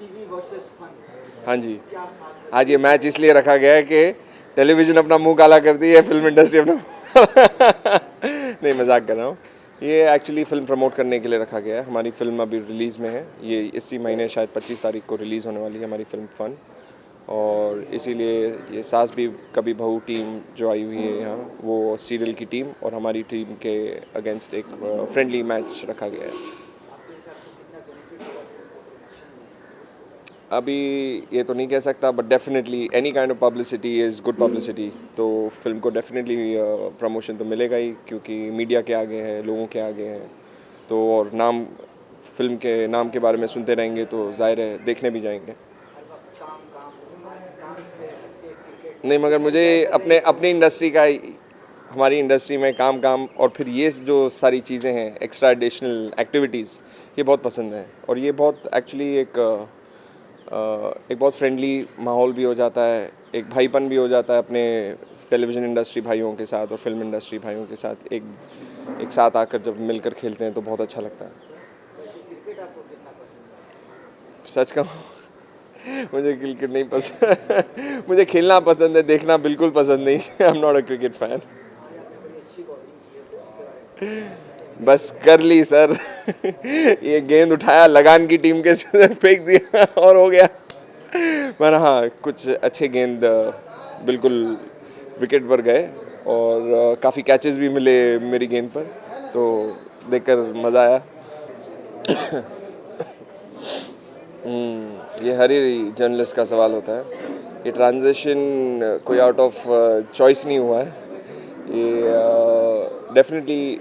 TV versus fun, हाँ जी, क्या खास आज ये मैच इसलिए रखा गया है कि टेलीविज़न अपना मुंह काला करती है, फिल्म इंडस्ट्री अपना नहीं, मजाक कर रहा हूँ। ये एक्चुअली फ़िल्म प्रमोट करने के लिए रखा गया है। हमारी फ़िल्म अभी रिलीज़ में है, ये इसी महीने शायद 25 तारीख को रिलीज़ होने वाली है हमारी फ़िल्म फन। और इसीलिए ये सास भी कभी बहू टीम जो आई हुई है यहाँ, वो सीरियल की टीम और हमारी टीम के अगेंस्ट एक फ्रेंडली मैच रखा गया है। आपके हिसाब से कितना बेनिफिट होगा फिल्म को प्रमोशन में उसको? अभी ये तो नहीं कह सकता, but definitely any kind of publicity is good publicity. तो फिल्म को डेफिनेटली प्रमोशन तो मिलेगा ही, क्योंकि मीडिया के आगे है, लोगों के आगे हैं। तो और नाम, फिल्म के नाम के बारे में सुनते रहेंगे तो जाहिर है देखने भी जाएंगे। हर वक्त काम काम, आज काम से हटके क्रिकेट नहीं, मगर मुझे बेहतर अपने है। अपनी इंडस्ट्री का, हमारी इंडस्ट्री में काम काम और फिर ये जो सारी चीज़ें हैं, एक्स्ट्रा एडिशनल एक्टिविटीज़, ये बहुत पसंद है। और ये बहुत एक्चुअली एक बहुत फ्रेंडली माहौल भी हो जाता है, एक भाईपन भी हो जाता है अपने टेलीविज़न इंडस्ट्री भाइयों के साथ और फिल्म इंडस्ट्री भाइयों के साथ। एक साथ आकर जब मिलकर खेलते हैं तो बहुत अच्छा लगता है। वैसे क्रिकेट आपको कितना पसंद है? सच कहूँ, मुझे क्रिकेट नहीं पसंद मुझे खेलना पसंद है, देखना बिल्कुल पसंद नहीं। I am not a cricket fan. आज आपने बड़ी अच्छी बॉलिंग की है, कुछ उसके बारे में? बस कर ली सर। ये गेंद उठाया, लगान की टीम के फेंक दिया और हो गया। पर हाँ, कुछ अच्छे गेंद बिल्कुल विकेट पर गए और काफ़ी कैचेस भी मिले मेरी गेंद पर, तो देखकर मज़ा आया। ये हर ही जर्नलिस्ट का सवाल होता है। ये ट्रांजिशन कोई आउट ऑफ चॉइस नहीं हुआ है। ये definitely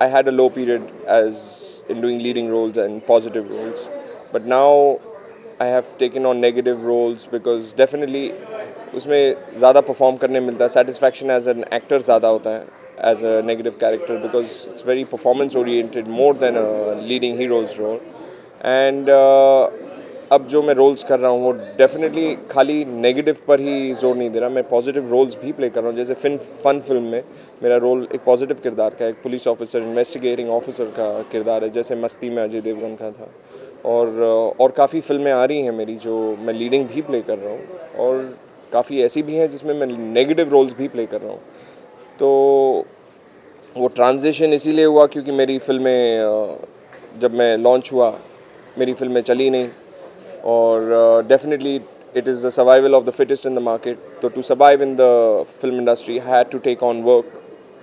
I had a low period as in doing leading roles and positive roles, but now I have taken on negative roles because definitely उसमें ज़्यादा परफॉर्म करने मिलता है, सेटिस्फैक्शन एज एन एक्टर ज़्यादा होता है as a negative character, because it's very performance oriented more than a leading heroes role. And अब जो मैं रोल्स कर रहा हूँ वो डेफिनेटली खाली नेगेटिव पर ही जोर नहीं दे रहा, मैं पॉजिटिव रोल्स भी प्ले कर रहा हूँ। जैसे फन फिल्म में मेरा रोल एक पॉजिटिव किरदार का है, एक पुलिस ऑफिसर, इन्वेस्टिगेटिंग ऑफिसर का किरदार है, जैसे मस्ती में अजय देवगन का था। और काफ़ी फिल्में आ रही हैं मेरी जो मैं लीडिंग भी प्ले कर रहा हूँ, और काफ़ी ऐसी भी हैं जिसमें मैं नेगेटिव रोल्स भी प्ले कर रहा हूँ। तो वो ट्रांजिशन इसीलिए हुआ क्योंकि मेरी फिल्में जब मैं लॉन्च हुआ, मेरी फिल्में चली नहीं। और definitely it is the survival of the fittest in the market. तो to survive in the film industry I had to take on work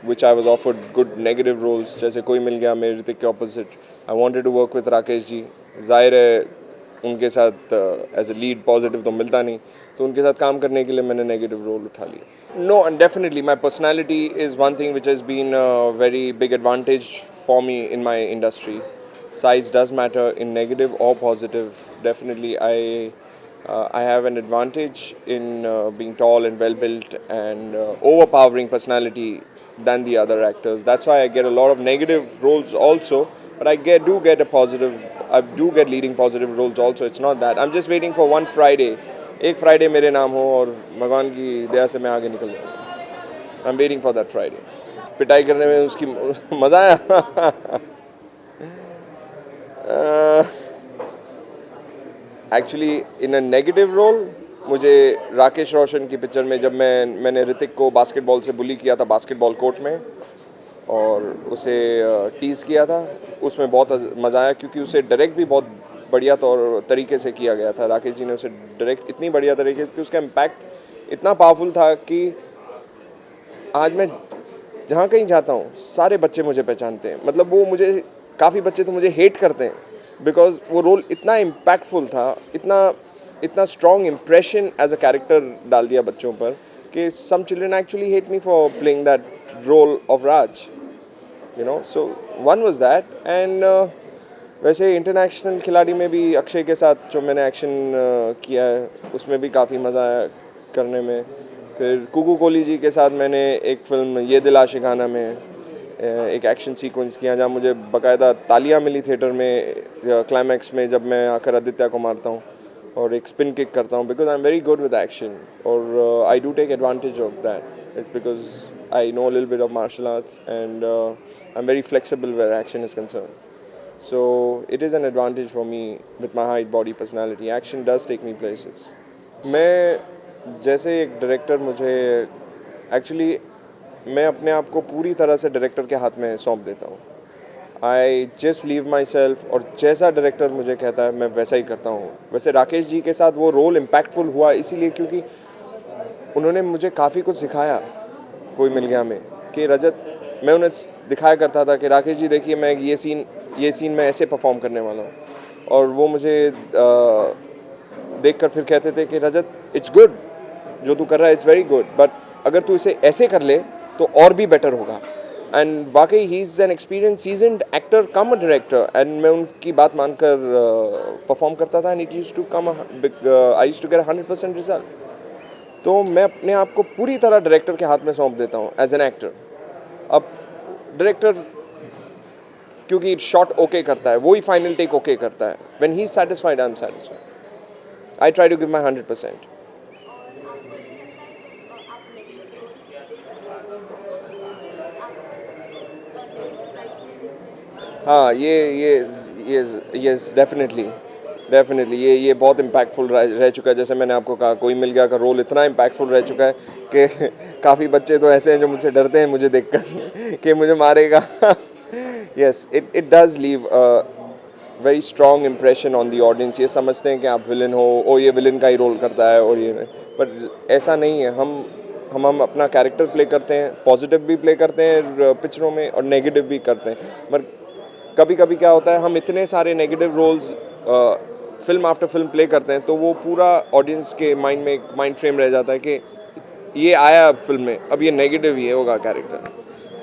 which I was offered good negative roles. जैसे कोई मिल गया मेरे ऋतिक के opposite, I wanted to work with Rakesh ji. जाहिर है उनके साथ एज ए लीड पॉजिटिव तो मिलता नहीं, तो उनके साथ काम करने के लिए मैंने नेगेटिव रोल उठा लिया। No, definitely my personality is one thing which has been very big advantage for me in my industry. Size does matter in negative or positive. Definitely, I have an advantage in being tall and well built and overpowering personality than the other actors. That's why I get a lot of negative roles also, but do get a positive. I do get leading positive roles also. It's not that. I'm just waiting for one Friday. एक Friday मेरे नाम हो और भगवान की दया से मैं आगे निकल जाऊँ. I'm waiting for that Friday. पिटाई करने में उसकी मज़ा आया. Actually in a negative role मुझे राकेश रोशन की पिक्चर में जब मैंने ऋतिक को बास्केटबॉल से बुली किया था बास्केटबॉल कोर्ट में, और उसे टीज़ किया था, उसमें बहुत मज़ा आया क्योंकि उसे डायरेक्ट भी बहुत बढ़िया तरीके से किया गया था। राकेश जी ने उसे डायरेक्ट इतनी बढ़िया तरीके से कि उसका इम्पैक्ट इतना पावरफुल था कि आज मैं जहाँ कहीं जाता हूँ सारे बच्चे मुझे पहचानते हैं। मतलब वो मुझे, काफ़ी बच्चे तो मुझे हेट करते हैं बिकॉज वो रोल इतना इम्पैक्टफुल था, इतना strong impression as a character डाल दिया बच्चों पर कि some children actually hate me for playing that role of Raj, you know. So one was that. And वैसे इंटरनेशनल खिलाड़ी में भी अक्षय के साथ जो मैंने एक्शन किया है उसमें भी काफ़ी मज़ा आया करने में. फिर कुकू कोहली जी के साथ मैंने एक फ़िल्म ये दिल आशिकाना में एक एक्शन सीक्वेंस किया जहाँ मुझे बाकायदा तालियां मिली थिएटर में क्लाइमैक्स में जब मैं आकर आदित्य को मारता हूँ और एक स्पिन किक करता हूँ, because I am very good with action. और I do take advantage of that. It's because I know a little bit of martial arts and I am very flexible where action is concern. So it is an advantage for me with my height, body, personality. Action does take me places. मैं जैसे एक director मुझे actually मैं अपने आप को पूरी तरह से डायरेक्टर के हाथ में सौंप देता हूँ. I just leave my self और जैसा डायरेक्टर मुझे कहता है मैं वैसा ही करता हूँ. वैसे राकेश जी के साथ वो रोल इम्पैक्टफुल हुआ इसीलिए क्योंकि उन्होंने मुझे काफ़ी कुछ सिखाया कोई मिल गया में कि रजत मैं उन्हें दिखाया करता था कि राकेश जी देखिए मैं ये सीन मैं ऐसे परफॉर्म करने वाला हूँ और वो मुझे देख कर फिर कहते थे कि रजत इट्स गुड जो तू कर रहा है इट्स वेरी गुड बट अगर तू इसे ऐसे कर ले तो और भी बेटर होगा. एंड वाकई he is an experience seasoned actor cum director and मैं उनकी बात मानकर परफॉर्म करता था and it used to come I used to get 100% result. तो मैं अपने आप को पूरी तरह डायरेक्टर के हाथ में सौंप देता हूँ एज एन एक्टर. अब डायरेक्टर क्योंकि शॉट ओके करता है वो ही फाइनल टेक ओके करता है. When he is satisfied I am satisfied. I try to give my 100%. हाँ ये डेफिनेटली ये बहुत इम्पैक्टफुल रह चुका है. जैसे मैंने आपको कहा कोई मिल गया का रोल इतना इम्पैक्टफुल रह चुका है कि काफ़ी बच्चे तो ऐसे हैं जो मुझसे डरते हैं मुझे देखकर कि मुझे मारेगा. Yes it does leave very strong impression on the audience. ये समझते हैं कि आप विलन हो और ये विलन का ही रोल करता है और ये नहीं. बट ऐसा नहीं है. हम अपना कैरेक्टर प्ले करते हैं. पॉजिटिव भी प्ले करते हैं पिक्चरों में और नेगेटिव भी करते हैं. पर कभी कभी क्या होता है हम इतने सारे negative roles film after film play करते हैं तो वो पूरा ऑडियंस के माइंड में एक माइंड फ्रेम रह जाता है कि ये आया अब फिल्म में अब ये नेगेटिव ही होगा कैरेक्टर.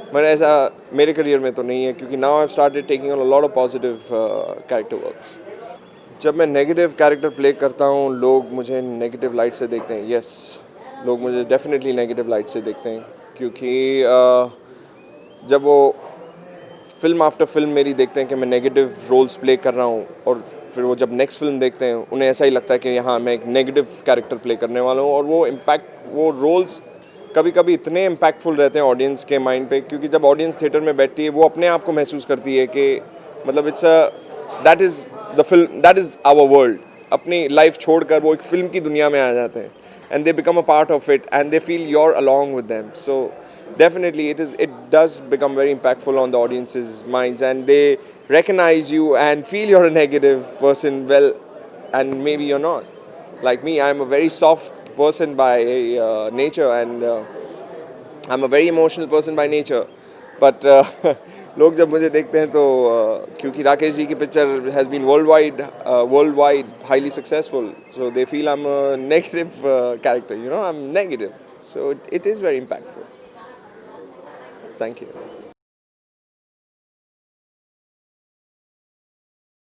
मगर ऐसा मेरे करियर में तो नहीं है क्योंकि now I started taking on a lot of positive character works. जब मैं नेगेटिव कैरेक्टर प्ले करता हूँ लोग मुझे नेगेटिव लाइट से देखते हैं. यस लोग मुझे डेफिनेटली नेगेटिव लाइट से देखते हैं क्योंकि जब वो फिल्म आफ्टर फिल्म मेरी देखते हैं कि मैं नेगेटिव रोल्स प्ले कर रहा हूँ और फिर वो जब नेक्स्ट फिल्म देखते हैं उन्हें ऐसा ही लगता है कि हाँ मैं एक नेगेटिव कैरेक्टर प्ले करने वाला हूँ. और वो रोल्स कभी कभी इतने इम्पैक्टफुल रहते हैं ऑडियंस के माइंड पे क्योंकि जब ऑडियंस थिएटर में बैठती है वो अपने आप को महसूस करती है कि मतलब that is the film that is our world. अपनी लाइफ छोड़कर वो एक फिल्म की दुनिया में आ जाते हैं and they become a part of it and they feel your along with them. So definitely it does become very impactful on the audience's minds and they recognize you and feel you're a negative person well and maybe you're not. Like me, I'm a very soft person by nature and I'm a very emotional person by nature but लोग जब मुझे देखते हैं तो क्योंकि राकेश जी की picture has been worldwide highly successful so they feel I'm a negative character, I'm negative, so it is very impactful. Thank you.